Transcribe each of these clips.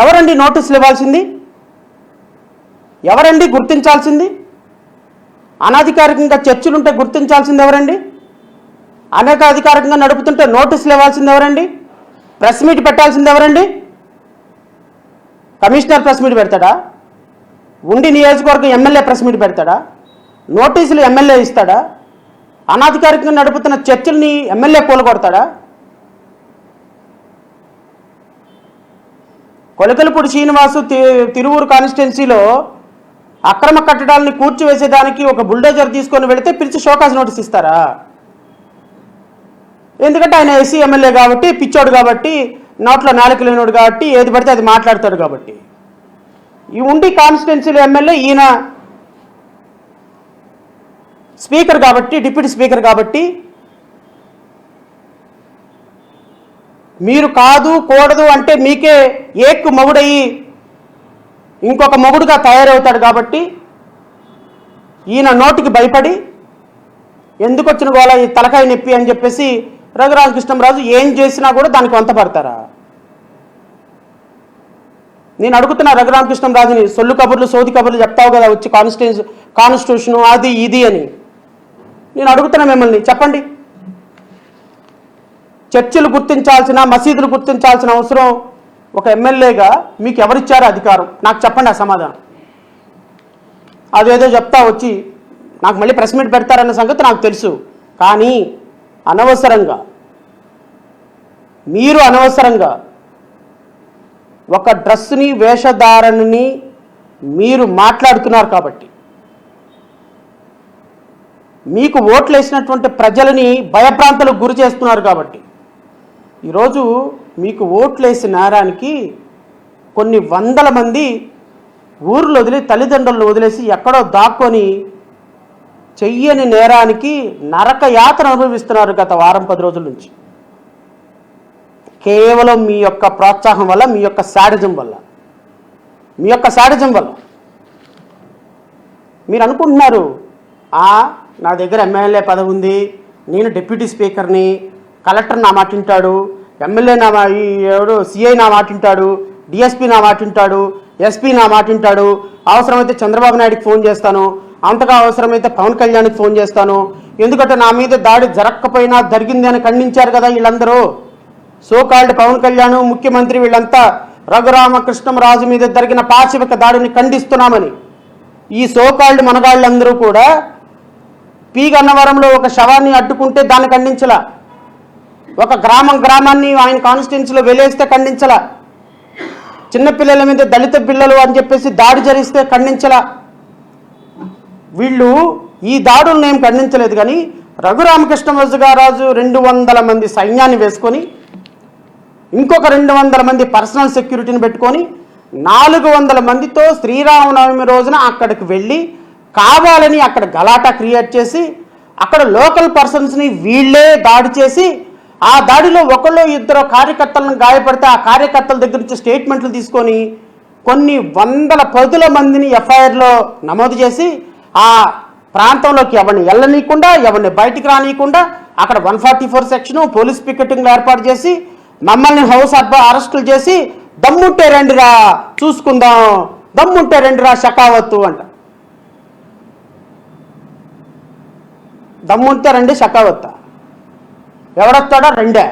ఎవరండి నోటీసులు ఇవ్వాల్సింది? ఎవరండి గుర్తించాల్సింది? అనధికారికంగా చర్చలుంటే గుర్తించాల్సింది ఎవరండి? అనధికారికంగా నడుపుతుంటే నోటీసులు ఇవ్వాల్సింది ఎవరండి? ప్రెస్ మీట్ పెట్టాల్సింది ఎవరండి? కమిషనర్ ప్రెస్ మీట్ పెడతాడా? ఉండి నియోజకవర్గం ఎమ్మెల్యే ప్రెస్ మీట్ పెడతాడా? నోటీసులు ఎమ్మెల్యే ఇస్తాడా? అనధికారికంగా నడుపుతున్న చర్చల్ని ఎమ్మెల్యే కూలగొడతాడా? కొలకలపూడి శ్రీనివాసు తిరువూరు కాన్స్టిట్యున్సీలో అక్రమ కట్టడాలని కూర్చివేసేదానికి ఒక బుల్డోజర్ తీసుకొని వెళితే పిలిచి షోకాజ్ నోటీస్ ఇస్తారా? ఎందుకంటే ఆయన ఎస్సీ ఎమ్మెల్యే కాబట్టి, పిచ్చోడు కాబట్టి, నోట్లో నాలుక లేనోడు కాబట్టి ఏది పడితే అది మాట్లాడతాడు కాబట్టి. ఈ ఉండి కాన్స్టిట్యున్సీలో ఎమ్మెల్యే, ఈయన స్పీకర్ కాబట్టి, డిప్యూటీ స్పీకర్ కాబట్టి మీరు కాదు కూడదు అంటే మీకే ఏక్కు మొగుడయ్యి ఇంకొక మొగుడుగా తయారవుతాడు కాబట్టి ఈయన నోటికి భయపడి ఎందుకు వచ్చిన గోళ ఈ తలకాయ నొప్పి అని చెప్పేసి రఘురామకృష్ణంరాజు ఏం చేసినా కూడా దానికి వంత పడతారా? నేను అడుగుతున్నా రఘురామకృష్ణంరాజుని, సొల్లు కబుర్లు సోది కబుర్లు చెప్తావు కదా వచ్చి కాన్స్టిట్యూషను అది ఇది అని. నేను అడుగుతున్నా మిమ్మల్ని, చెప్పండి. చర్చిలు గుర్తించాల్సిన, మసీదులు గుర్తించాల్సిన అవసరం ఒక ఎమ్మెల్యేగా మీకు ఎవరిచ్చారో అధికారం? నాకు చెప్పండి ఆ సమాధానం. అదేదో చెప్తా వచ్చి నాకు మళ్ళీ ప్రెస్ మీట్ పెడతారన్న సంగతి నాకు తెలుసు. కానీ అనవసరంగా మీరు ఒక డ్రెస్ని, వేషధారణని మీరు మాట్లాడుతున్నారు కాబట్టి, మీకు ఓట్లు వేసినటువంటి ప్రజలని భయభ్రాంతులకు గురి చేస్తున్నారు కాబట్టి, ఈరోజు మీకు ఓట్లు వేసిన నేరానికి కొన్ని వందల మంది ఊర్లు వదిలి, తల్లిదండ్రులను వదిలేసి ఎక్కడో దాక్కొని చెయ్యని నేరానికి నరక యాతన అనుభవిస్తున్నారు గత వారం 10 రోజుల నుంచి. కేవలం మీ యొక్క ప్రోత్సాహం వల్ల, మీ యొక్క శాడిజం వల్ల. మీరు అనుకుంటున్నారు నా దగ్గర ఎమ్మెల్యే పదవి ఉంది, నేను డిప్యూటీ స్పీకర్ని, కలెక్టర్ నా మాట వింటాడు, ఎమ్మెల్యే ఎవడు సిఐ నా మాట వింటాడు, డిఎస్పీ నా మాట వింటాడు, ఎస్పీ నా మాట వింటాడు, అవసరమైతే చంద్రబాబు నాయుడికి ఫోన్ చేస్తాను, అంతగా అవసరమైతే పవన్ కళ్యాణ్కి ఫోన్ చేస్తాను. ఎందుకంటే నా మీద దాడి జరగకపోయినా జరిగింది అని ఖండించారు కదా వీళ్ళందరూ. సోకాల్డ్ పవన్ కళ్యాణ్, ముఖ్యమంత్రి వీళ్ళంతా రఘురామకృష్ణంరాజు మీద జరిగిన పాశవిక దాడిని ఖండిస్తున్నామని ఈ సోకాల్డ్ మనగాళ్ళందరూ కూడా పీగన్నవరంలో ఒక శవాన్ని అడ్డుకుంటే దాన్ని ఖండించలా, ఒక గ్రామాన్ని ఆయన కాన్స్టిట్యున్సీలో వెలేస్తే ఖండించలా, చిన్నపిల్లల మీద దళిత పిల్లలు అని చెప్పేసి దాడి జరిగిస్తే ఖండించలా. వీళ్ళు ఈ దాడులను ఏం ఖండించలేదు. కానీ రఘురామకృష్ణరాజు 200 మంది సైన్యాన్ని వేసుకొని, ఇంకొక 200 మంది పర్సనల్ సెక్యూరిటీని పెట్టుకొని 400 మందితో శ్రీరామనవమి రోజున అక్కడికి వెళ్ళి కావాలని అక్కడ గలాటా క్రియేట్ చేసి, అక్కడ లోకల్ పర్సన్స్ని వీళ్ళే దాడి చేసి, ఆ దాడిలో ఒకళ్ళు ఇద్దరు కార్యకర్తలను గాయపడితే ఆ కార్యకర్తల దగ్గర నుంచి స్టేట్మెంట్లు తీసుకొని కొన్ని వందల 10 మందిని ఎఫ్ఐఆర్లో నమోదు చేసి ఆ ప్రాంతంలోకి ఎవరిని వెళ్ళనీయకుండా, ఎవరిని బయటికి రానియకుండా అక్కడ 144 సెక్షను పోలీస్ పికెటింగ్లు ఏర్పాటు చేసి మమ్మల్ని హౌస్ అరెస్టులు చేసి దమ్ముంటే రండిరా చూసుకుందాం, దమ్ముంటే రండిరా షకావత్తు అంట. దమ్ముంటే రండి షకావత్త, ఎవడొస్తాడో రెండే.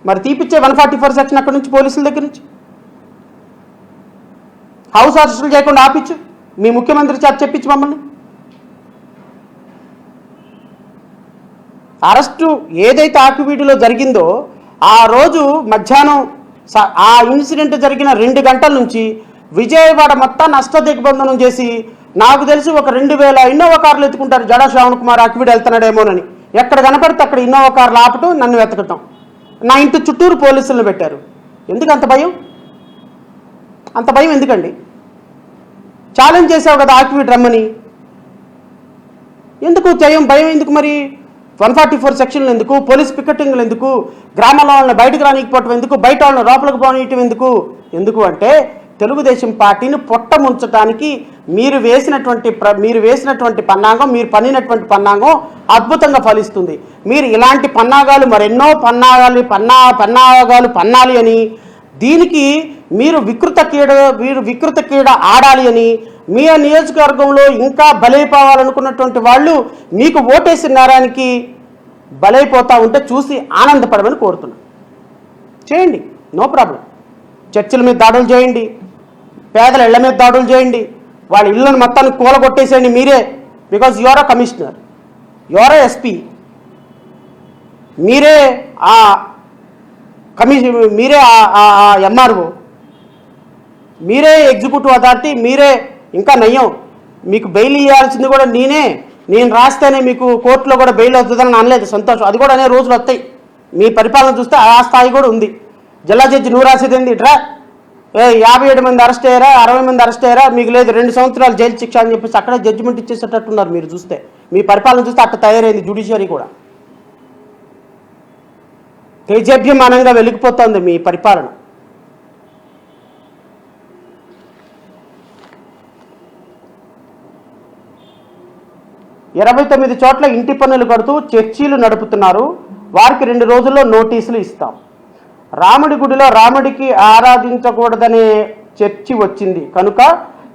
మరి తీపిచ్చే 144 సెక్షన్ అక్కడి నుంచి పోలీసుల దగ్గర నుంచి హౌస్ అరెస్టులు చేయకుండా ఆపించు, మీ ముఖ్యమంత్రి చేత చెప్పించు మమ్మల్ని. అరెస్టు ఏదైతే ఆకివీడిలో జరిగిందో ఆ రోజు మధ్యాహ్నం ఆ ఇన్సిడెంట్ జరిగిన 2 గంటల నుంచి విజయవాడ మొత్తం నష్ట దిగ్బంధనం చేసి, నాకు తెలిసి ఒక 2000 ఇన్నోవా కార్లు ఎత్తుకుంటారు జడా శ్రావణ్ కుమార్ ఆకివీడి వెళ్తున్నాడేమోనని. ఎక్కడ కనపడితే అక్కడ ఇన్నోవా కార్లు ఆపటం, నన్ను వెతకటం. నా ఇంటి చుట్టూరు పోలీసులను పెట్టారు. ఎందుకు అంత భయం? అంత భయం ఎందుకండి? ఛాలెంజ్ చేసావు కదా ఆకివీడి రమ్మని, ఎందుకు భయం ఎందుకు? మరి 144 సెక్షన్లు ఎందుకు? పోలీస్ పికెటింగ్లు ఎందుకు? గ్రామాల వాళ్ళని బయటకు రానికపోవటం ఎందుకు? బయట వాళ్ళని లోపలికి పోనీయటం ఎందుకు అంటే తెలుగుదేశం పార్టీని పొట్టముంచడానికి మీరు వేసినటువంటి పన్నాగం, మీరు పన్నినటువంటి పన్నాగం అద్భుతంగా ఫలిస్తుంది. మీరు ఇలాంటి పన్నాగాలు మరెన్నో పన్నాగాలు పన్నాలి అని దీనికి మీరు వికృత క్రీడ ఆడాలి అని మీ నియోజకవర్గంలో ఇంకా బలైపోవాలనుకున్నటువంటి వాళ్ళు మీకు ఓటేసి నేరానికి బలైపోతూ ఉంటే చూసి ఆనందపడమని కోరుతున్నాను. చేయండి, నో ప్రాబ్లం. చర్చిల మీద దాడులు చేయండి, పేదల ఇళ్ల మీద దాడులు చేయండి, వాళ్ళ ఇళ్ళను మొత్తాన్ని కూలగొట్టేసేయండి మీరే. Because you are a commissioner, you are a SP, మీరే ఆ మీరే ఆ ఎంఆర్ఓ, మీరే ఎగ్జిక్యూటివ్ అథారిటీ, మీరే. ఇంకా నయ్యం, మీకు బెయిల్ ఇవ్వాల్సింది కూడా నేను రాస్తేనే మీకు కోర్టులో కూడా బెయిల్ అవుతుందని అనలేదు. సంతోషం, అది కూడా అనే రోజులు వస్తాయి. మీ పరిపాలన చూస్తే ఆ స్థాయి కూడా ఉంది. జిల్లా జడ్జి నువ్వు రాసేది ఏంది ఇట్రా, 57 మంది అరెస్ట్ అయ్యారా, 60 మంది అరెస్ట్ అయ్యారా, మీకు లేదు 2 సంవత్సరాలు జైలు శిక్ష అని చెప్పేసి అక్కడే జడ్జిమెంట్ ఇచ్చేసేటట్టున్నారు. మీరు చూస్తే మీ పరిపాలన చూస్తే అట్ట తయారైంది జ్యుడిషియరీ కూడా. తేజభ్యమానంగా వెలిగిపోతుంది మీ పరిపాలన. ఇరవై 29 చోట్ల ఇంటి పన్నులు కడుతూ చర్చీలు నడుపుతున్నారు, వారికి 2 రోజుల్లో నోటీసులు ఇస్తాం. రాముడి గుడిలో రాముడికి ఆరాధించకూడదనే చర్చి వచ్చింది కనుక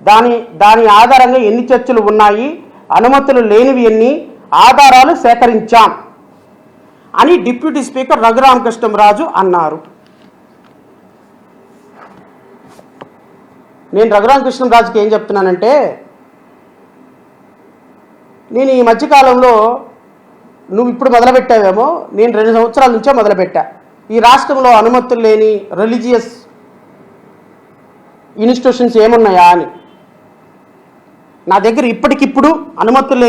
దాని ఆధారంగా ఎన్ని చర్చలు ఉన్నాయి, అనుమతులు లేనివి ఎన్ని, ఆధారాలు సేకరించాం అని డిప్యూటీ స్పీకర్ రఘురామకృష్ణంరాజు అన్నారు. నేను రఘురామకృష్ణంరాజుకి ఏం చెప్తున్నానంటే, నేను ఈ మధ్యకాలంలో నువ్వు ఇప్పుడు మొదలుపెట్టావేమో, నేను 2 సంవత్సరాల నుంచే మొదలుపెట్టా. ఈ రాష్ట్రంలో అనుమతులు లేని రిలీజియస్ ఇన్స్టిట్యూషన్స్ ఏమున్నాయా అని. నా దగ్గర ఇప్పటికిప్పుడు అనుమతులు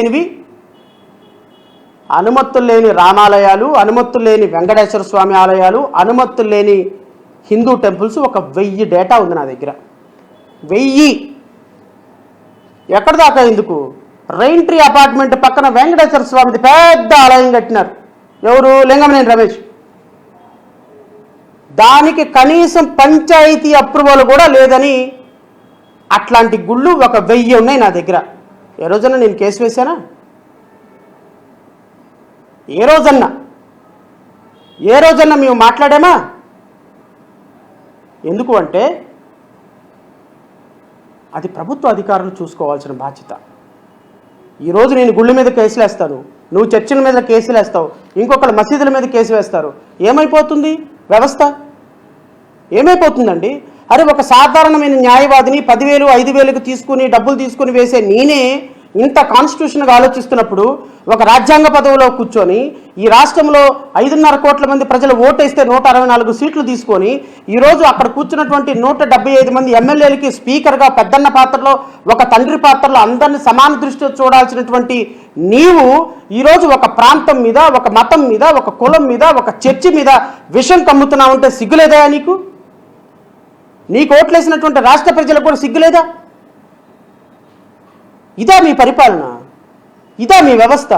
లేని రామాలయాలు, అనుమతులు లేని వెంకటేశ్వర స్వామి ఆలయాలు, అనుమతులు లేని హిందూ టెంపుల్స్ ఒక 1000 డేటా ఉంది నా దగ్గర. 1000 ఎక్కడ దాకా ఎందుకు? రెయిన్ ట్రీ అపార్ట్మెంట్ పక్కన వెంకటేశ్వర స్వామిది పెద్ద ఆలయం కట్టినారు. ఎవరు? లింగమనేని రమేష్. దానికి కనీసం పంచాయతీ అప్రూవల్ కూడా లేదని అట్లాంటి గుళ్ళు ఒక 1000 ఉన్నాయి నా దగ్గర. ఏ రోజన్నా నేను కేసు వేశానా? ఏ రోజన్నా మేము మాట్లాడామా? ఎందుకు అంటే అది ప్రభుత్వ అధికారులు చూసుకోవాల్సిన బాధ్యత. ఈరోజు నేను గుళ్ళ మీద కేసులు వేస్తాను, నువ్వు చర్చిల మీద కేసులు వేస్తావు, ఇంకొకరు మసీదుల మీద కేసు వేస్తారు. ఏమైపోతుంది వ్యవస్థ? ఏమైపోతుందండి? అరే, ఒక సాధారణమైన న్యాయవాదిని 10,000 5,000కు తీసుకుని డబ్బులు తీసుకుని వేసే నేనే ఇంత కాన్స్టిట్యూషన్గా ఆలోచిస్తున్నప్పుడు, ఒక రాజ్యాంగ పదవిలో కూర్చొని ఈ రాష్ట్రంలో 5.5 కోట్ల మంది ప్రజలు ఓటేస్తే 164 సీట్లు తీసుకొని ఈరోజు అక్కడ కూర్చున్నటువంటి 175 మంది ఎమ్మెల్యేలకి స్పీకర్గా పెద్దన్న పాత్రలో, ఒక తండ్రి పాత్రలో అందరినీ సమాన దృష్టితో చూడాల్సినటువంటి నీవు ఈరోజు ఒక ప్రాంతం మీద, ఒక మతం మీద, ఒక కులం మీద, ఒక చర్చి మీద విషం కమ్ముతున్నావు అంటే సిగ్గులేదా నీకు? నీకు ఓట్లేసినటువంటి రాష్ట్ర ప్రజలకు కూడా సిగ్గులేదా? ఇదా మీ పరిపాలన? ఇదా మీ వ్యవస్థ?